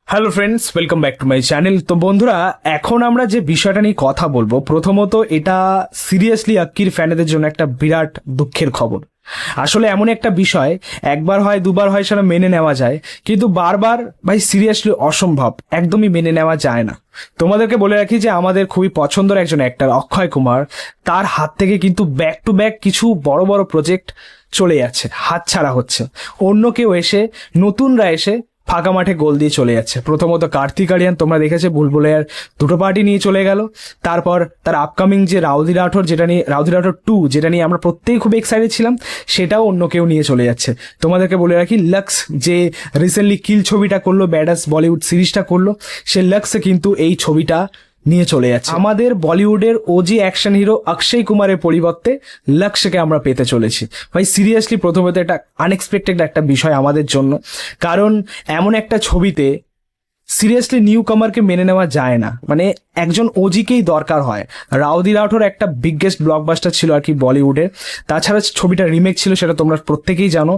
Hello friends, welcome back to my channel. তো বন্ধুরা, এখন আমরা যে বিষয়টা নিয়ে কথা বলবো, প্রথমত এটা সিরিয়াসলি আক্কির ফ্যানেদের জন্য একটা বিরাট দুঃখের খবর। আসলে এমন একটা বিষয়, একবার হয় দুবার হয় সেটা মেনে নেওয়া যায়, কিন্তু বারবার ভাই সিরিয়াসলি অসম্ভব, একদমই মেনে নেওয়া যায় না। তোমাদেরকে বলে রাখি যে আমাদের খুবই পছন্দের একজন অ্যাক্টর অক্ষয় কুমার, তার হাত থেকে কিন্তু ব্যাক টু ব্যাক কিছু বড় বড় প্রজেক্ট চলে যাচ্ছে, হাতছাড়া হচ্ছে। অন্য কেউ এসে, নতুনরা এসে ফাঁকা মাঠে গোল দিয়ে চলে যাচ্ছে। প্রথমত কার্তিক আরিয়ান, তোমরা দেখেছে বুলবুলাইয়ার দুটো পার্টি নিয়ে চলে গেল। তারপর তার আপকামিং যে রাউদি রাঠোর, রাউদি রাঠোর 2, যেটা নিয়ে আমরা প্রত্যেকেই খুব এক্সাইটেড ছিলাম, সেটাও অন্য কেউ নিয়ে চলে যাচ্ছে। তোমাদেরকে বলে রাখি, লাক্স যে রিসেন্টলি কিল ছবিটা করলো, ব্যাডাস বলিউড সিরিজটা করলো, সে লাক্সে কিন্তু এই ছবিটা নিয়ে চলে যাচ্ছে। আমাদের বলিউডের ওজি অ্যাকশন হিরো অক্ষয় কুমারের পরিবর্তে লক্ষ্যকে আমরা পেতে চলেছি। ভাই সিরিয়াসলি প্রথমত এটা আনএক্সপেক্টেড একটা বিষয় আমাদের জন্য, কারণ এমন একটা ছবিতে সিরিয়াসলি নিউ কামারকে মেনে নেওয়া যায় না, মানে একজন ওজিকেই দরকার হয়। রাউদি রাঠোর একটা বিগেস্ট ব্লকবাস্টার ছিল আর কি বলিউডে। তাছাড়া ছবিটা রিমেক ছিল, সেটা তোমরা প্রত্যেকেই জানো।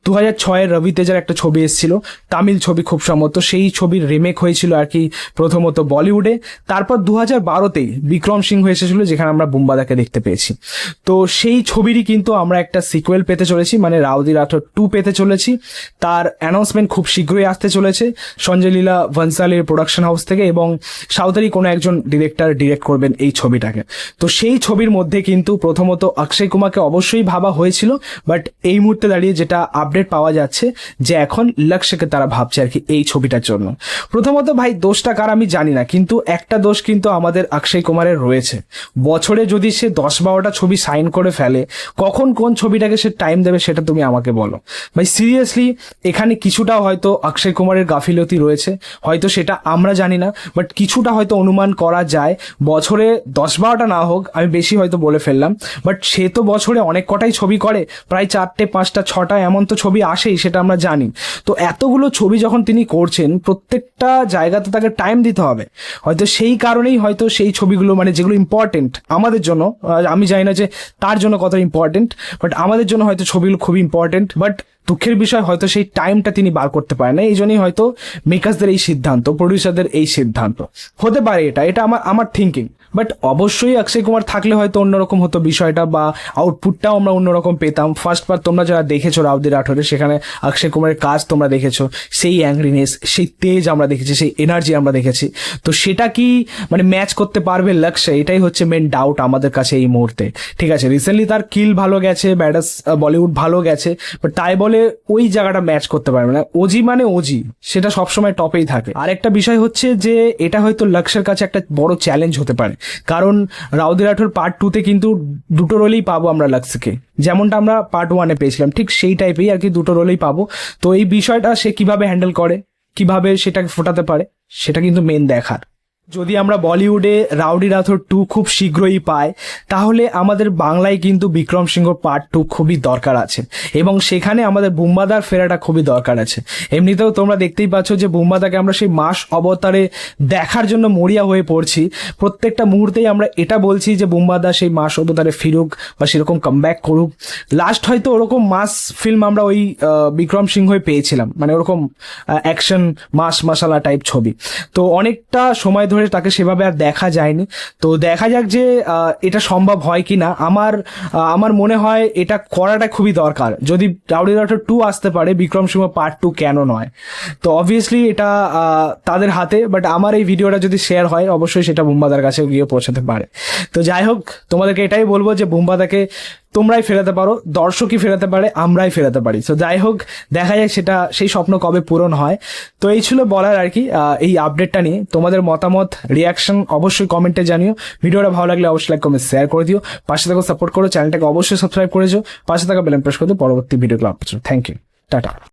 2006-এর রবি তেজার একটা ছবি এসেছিল, তামিল ছবি খুব সম্ভবত, সেই ছবির রিমেক হয়েছিল আর কি প্রথমত বলিউডে। তারপর 2012-তেই বিক্রম সিংহ এসেছিল, যেখানে আমরা বুম্বাদাকে দেখতে পেয়েছি। তো সেই ছবিরই কিন্তু আমরা একটা সিকুয়েল পেতে চলেছি, মানে রাউদি রাঠোর 2 পেতে চলেছি। তার অ্যানাউন্সমেন্ট খুব শীঘ্রই আসতে চলেছে সঞ্জয় লীলা ভনসালের প্রোডাকশন হাউস থেকে, এবং সাউথারি কোনো একজন ডিরেক্টর ডিরেক্ট করবেন এই ছবিটাকে। তো সেই ছবির মধ্যে কিন্তু প্রথমত অক্ষয় কুমারকে অবশ্যই ভাবা হয়েছিল, বাট এই মুহূর্তে দাঁড়িয়ে যেটা আপডেট পাওয়া যাচ্ছে যে এখন লক্ষ্যকে তারা ভাবছে আর কি এই ছবিটার জন্য। প্রথমত ভাই দোষটা কার আমি জানি না, কিন্তু একটা দোষ কিন্তু আমাদের অক্ষয় কুমারের রয়েছে। বছরে যদি সে 10-12টা ছবি সাইন করে ফেলে, কখন কোন ছবিটাকে সে টাইম দেবে সেটা তুমি আমাকে বলো। ভাই সিরিয়াসলি এখানে কিছুটা হয়তো অক্ষয় কুমারের গাফিলতি রয়েছে, হয়তো সেটা আমরা জানি না, বাট কিছুটা হয়তো অনুমান করা যায়। বছরে 10-12টা না হোক, আমি বেশি হয়তো বলে ফেললাম, বাট সে তো বছরে অনেক কটাই ছবি করে, প্রায় 4টে 5টা 6টা এমন তো ছবি আসেই, সেটা আমরা জানি। তো এতগুলো ছবি যখন তিনি করছেন, প্রত্যেকটা জায়গাতে তাকে টাইম দিতে হবে। হয়তো সেই কারণেই হয়তো সেই ছবিগুলো, মানে যেগুলো ইম্পর্টেন্ট আমাদের জন্য, আমি জানি না যে তার জন্য কত ইম্পর্টেন্ট, বাট আমাদের জন্য হয়তো ছবিগুলো খুবই ইম্পর্টেন্ট, বাট দুঃখের বিষয় হয়তো সেই টাইমটা তিনি বার করতে পারেন না। এই জন্যই হয়তো মেকার্সদের এই সিদ্ধান্ত, প্রডিউসারদের এই সিদ্ধান্ত হতে পারে। এটা আমার থিঙ্কিং। বাট অবশ্যই অক্ষয় কুমার থাকলে হয়তো অন্যরকম হতো বিষয়টা, বা আউটপুটটাও আমরা অন্যরকম পেতাম। ফার্স্ট বার তোমরা যারা দেখেছো রাউদি রাঠোরে, সেখানে অক্ষয় কুমারের কাজ তোমরা দেখেছো, সেই অ্যাংরিনেস, সেই তেজ আমরা দেখেছি, সেই এনার্জি আমরা দেখেছি। তো সেটা কি মানে ম্যাচ করতে পারবে লক্ষ্য? এটাই হচ্ছে মেন ডাউট আমাদের কাছে এই মুহূর্তে। ঠিক আছে, রিসেন্টলি তার কিল ভালো গেছে, ব্যাডাস বলিউড ভালো গেছে, বাট তাই বলে ওই জায়গাটা ম্যাচ করতে পারবে না। ওজি মানে ওজি, সেটা সবসময় টপেই থাকে। আর একটা বিষয় হচ্ছে যে এটা হয়তো লক্ষ্যের কাছে একটা বড় চ্যালেঞ্জ হতে পারে, কারণ রাউদি রাঠোর পার্ট 2-তে কিন্তু দুটো রোলেই পাবো আমরা লক্ষ্যকে, যেমনটা আমরা পার্ট 1-এ পেয়েছিলাম, ঠিক সেই টাইপেই আর কি দুটো রোলেই পাবো। তো এই বিষয়টা সে কিভাবে হ্যান্ডেল করে, কিভাবে সেটাকে ফোটাতে পারে, সেটা কিন্তু মেন দেখার। যদি আমরা বলিউডে রাউডি রাঠোর 2 খুব শীঘ্রই পাই, তাহলে আমাদের বাংলায় কিন্তু বিক্রম সিংহ পার্ট 2 খুবই দরকার আছে, এবং সেখানে আমাদের বুম্বাদার ফেরাটা খুবই দরকার আছে। এমনিতেও তোমরা দেখতেই পাচ্ছ যে বুম্বাদাকে আমরা সেই মাস অবতারে দেখার জন্য মরিয়া হয়ে পড়ছি। প্রত্যেকটা মুহূর্তেই আমরা এটা বলছি যে বুম্বাদা সেই মাস অবতারে ফিরুক, বা সেরকম কামব্যাক করুক। লাস্ট হয়তো ওরকম মাস ফিল্ম আমরা ওই বিক্রম সিংহই পেয়েছিলাম, মানে ওরকম অ্যাকশন মাস মশালা টাইপ ছবি। তো অনেকটা সময় ধরে তাকে সেভাবে আর দেখা যায়নি। তো দেখা যাক যে এটা সম্ভব হয় কি না। আমার মনে হয় এটা করাটা খুবই দরকার। যদি রাউডি রাঠোর 2 আসতে পারে, বিক্রম সিংহ পার্ট 2 কেন নয়? তো অবভিয়াসলি এটা তাদের হাতে, বাট আমার এই ভিডিওটা যদি শেয়ার হয়, অবশ্যই সেটা বুম্বাদার কাছে গিয়ে পৌঁছাতে পারে। তো যাই হোক, তোমাদেরকে এটাই বলবো যে বুম্বাদাকে তোমরাই ফেরাতে পারো, দর্শকই ফেরাতে পারে, আমরাই ফেরাতে পারি। তো যাই হোক, দেখা যাক সেটা, সেই স্বপ্ন কবে পূরণ হয়। তো এই ছিল বলার আর কি এই আপডেটটা নিয়ে। তোমাদের মতামত, রিয়াকশন অবশ্যই কমেন্টে জানিও। ভিডিওটা ভালো লাগলে অবশ্যই লাইক কমেন্ট শেয়ার করে দিও। পাশে থাকো, সাপোর্ট করো, চ্যানেলটাকে অবশ্যই সাবস্ক্রাইব করেছো, পাশে থাকা বেল প্রেস করে দিও পরবর্তী ভিডিওগুলো আপলোড। Thank you, tata.